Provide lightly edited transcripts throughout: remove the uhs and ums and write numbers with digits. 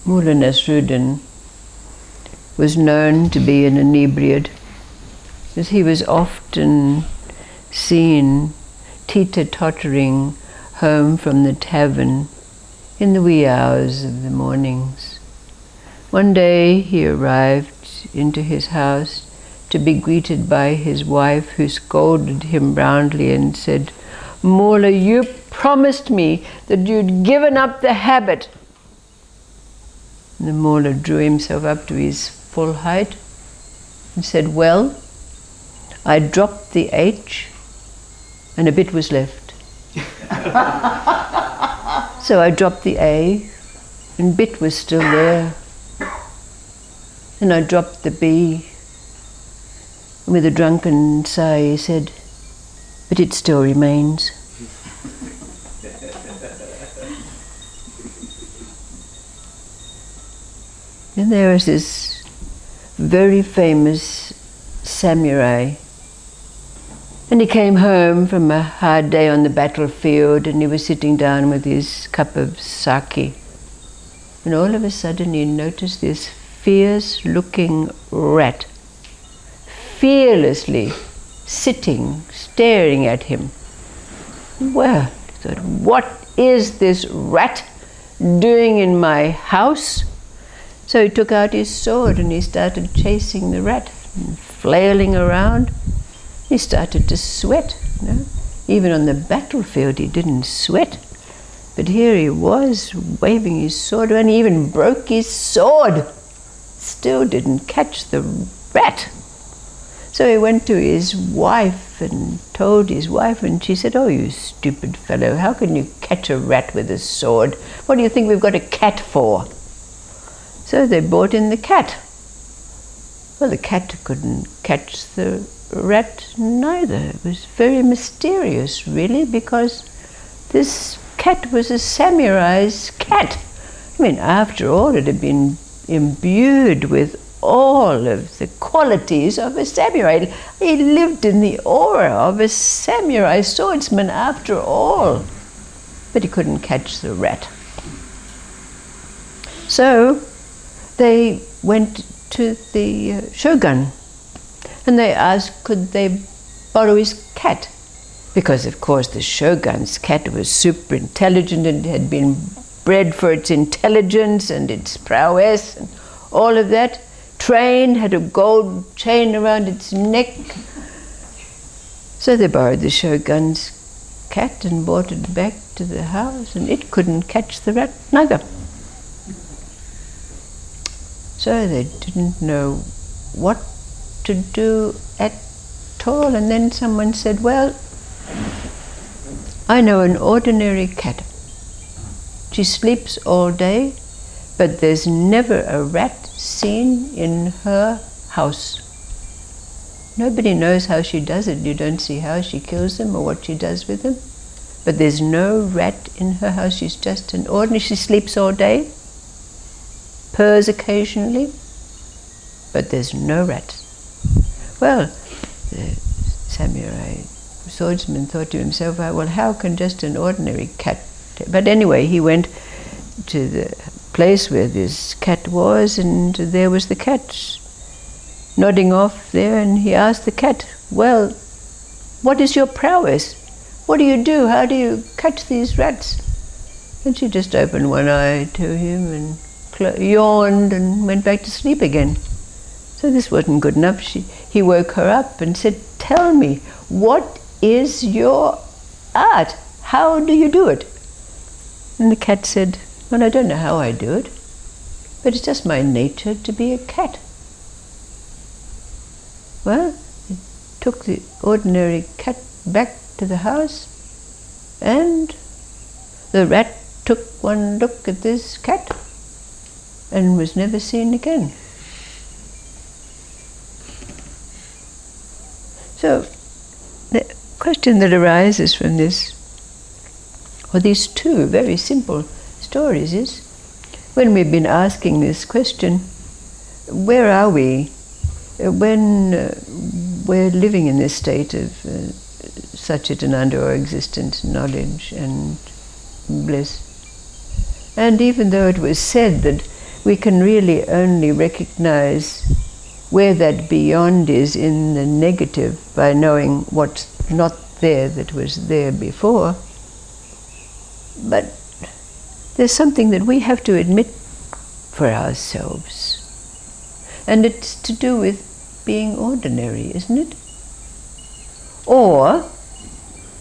Mulla was known to be an inebriate, as he was often seen teeter-tottering home from the tavern in the wee hours of the mornings. One day he arrived into his house to be greeted by his wife, who scolded him roundly and said, "Mulla, you promised me that you'd given up the habit." And the Mulla drew himself up to his full height and said, "Well, I dropped the H and a bit was left. So I dropped the A and bit was still there. And I dropped the B. And with a drunken sigh he said, but it still remains." And there was this very famous samurai. And he came home from a hard day on the battlefield, and he was sitting down with his cup of sake. And all of a sudden he noticed this fierce-looking rat, fearlessly sitting, staring at him. Well, he thought, what is this rat doing in my house? So he took out his sword and he started chasing the rat and flailing around. He started to sweat. You know? Even on the battlefield he didn't sweat. But here he was waving his sword and he even broke his sword. Still didn't catch the rat. So he went to his wife and told his wife, and she said, "Oh, you stupid fellow, how can you catch a rat with a sword? What do you think we've got a cat for?" So they brought in the cat. Well, the cat couldn't catch the rat neither. It was very mysterious, really, because this cat was a samurai's cat. I mean, after all, it had been imbued with all of the qualities of a samurai. He lived in the aura of a samurai swordsman after all. But he couldn't catch the rat. So they went to the shogun and they asked could they borrow his cat, because of course the shogun's cat was super intelligent and had been bred for its intelligence and its prowess and all of that, trained, had a gold chain around its neck. So they borrowed the shogun's cat and brought it back to the house, and it couldn't catch the rat neither. So they didn't know what to do at all. And then someone said, "Well, I know an ordinary cat. She sleeps all day, but there's never a rat seen in her house. Nobody knows how she does it. You don't see how she kills them or what she does with them. But there's no rat in her house. She's just an ordinary. She sleeps all day, purrs occasionally, but there's no rat." Well, the samurai swordsman thought to himself, well, how can just an ordinary cat... But anyway, he went to the place where this cat was, and there was the cat nodding off there, and he asked the cat, "Well, what is your prowess? What do you do? How do you catch these rats?" And she just opened one eye to him and yawned and went back to sleep again. So this wasn't good enough. He woke her up and said, "Tell me, what is your art? How do you do it?" And the cat said, "Well, I don't know how I do it, but it's just my nature to be a cat." Well, he took the ordinary cat back to the house, and the rat took one look at this cat and was never seen again. So the question that arises from this, or these two very simple stories, is when we've been asking this question, where are we when we're living in this state of Satchitananda or existent knowledge and bliss? And even though it was said that we can really only recognize where that beyond is in the negative by knowing what's not there that was there before. But there's something that we have to admit for ourselves. And it's to do with being ordinary, isn't it? Or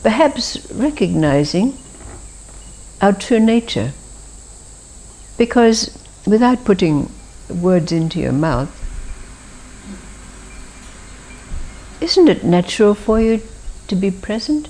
perhaps recognizing our true nature. Because without putting words into your mouth, isn't it natural for you to be present?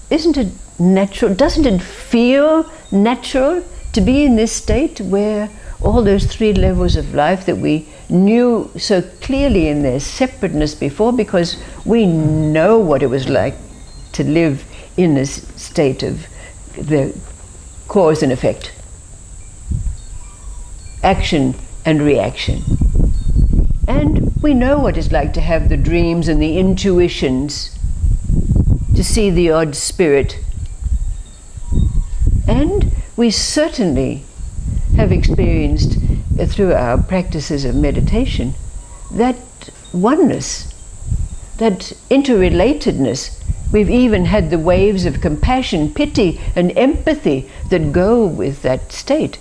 Isn't it natural? Doesn't it feel natural to be in this state where all those three levels of life that we knew so clearly in their separateness before, because we know what it was like to live in this state of the cause and effect, action and reaction. And we know what it's like to have the dreams and the intuitions, to see the odd spirit. And we certainly have experienced through our practices of meditation that oneness, that interrelatedness. We've even had the waves of compassion, pity, and empathy that go with that state.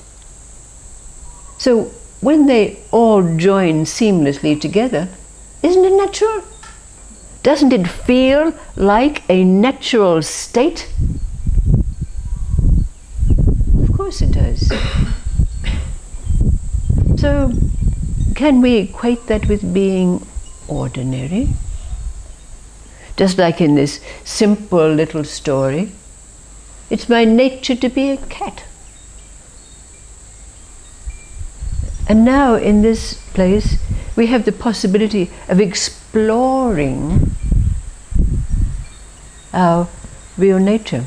So when they all join seamlessly together, isn't it natural? Doesn't it feel like a natural state? Of course it does. So, can we equate that with being ordinary? Just like in this simple little story, it's my nature to be a cat. And now in this place, we have the possibility of exploring our real nature.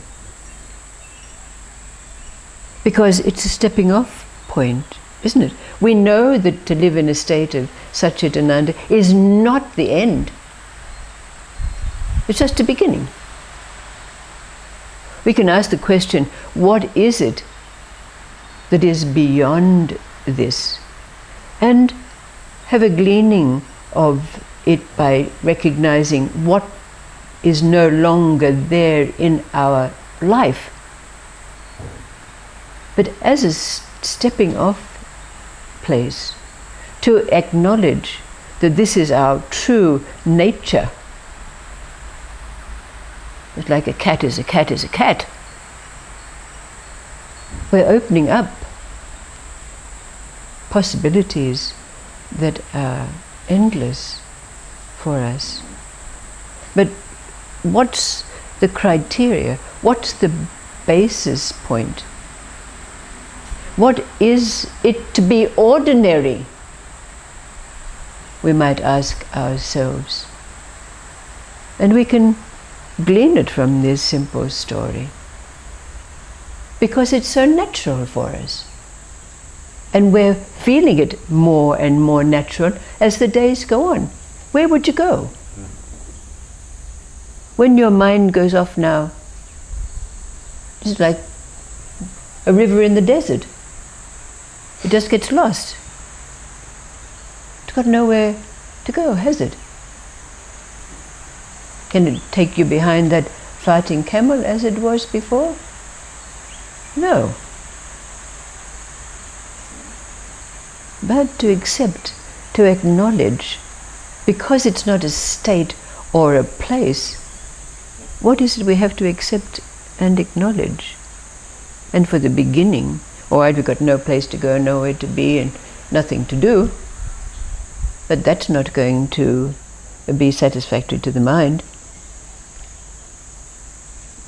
Because it's a stepping off point, isn't it? We know that to live in a state of Satchitananda is not the end. It's just a beginning. We can ask the question, what is it that is beyond this? And have a gleaning of it by recognizing what is no longer there in our life. But as a stepping off place, to acknowledge that this is our true nature. It's like a cat is a cat is a cat. We're opening up possibilities that are endless for us. But what's the criteria? What's the basis point? What is it to be ordinary? We might ask ourselves. And we can glean it from this simple story. Because it's so natural for us. And we're feeling it more and more natural as the days go on. Where would you go? When your mind goes off now, it's like a river in the desert. It just gets lost. It's got nowhere to go, has it? Can it take you behind that fighting camel as it was before? No. But to accept, to acknowledge, because it's not a state or a place, what is it we have to accept and acknowledge? And for the beginning, alright, we've got no place to go, nowhere to be, and nothing to do. But that's not going to be satisfactory to the mind.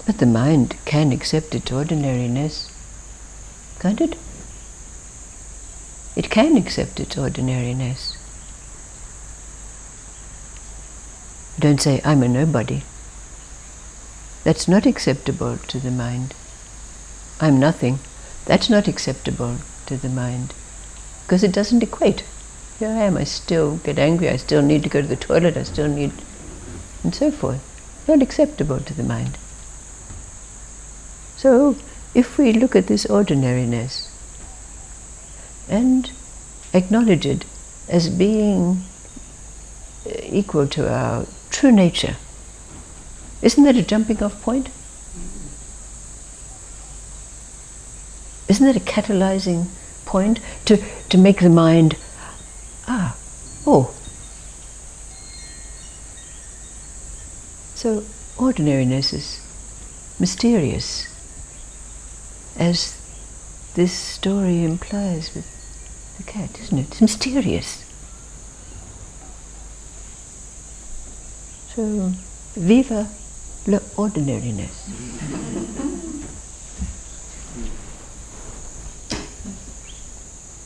But the mind can accept its ordinariness, can't it? It can accept its ordinariness. Don't say, I'm a nobody. That's not acceptable to the mind. I'm nothing. That's not acceptable to the mind. Because it doesn't equate. Here I am, I still get angry, I still need to go to the toilet, I still need... and so forth. Not acceptable to the mind. So, if we look at this ordinariness, and acknowledge it as being equal to our true nature. Isn't that a jumping off point? Isn't that a catalyzing point to make the mind, oh. So ordinariness is mysterious, as this story implies with the cat, isn't it? It's mysterious. So, viva la ordinariness.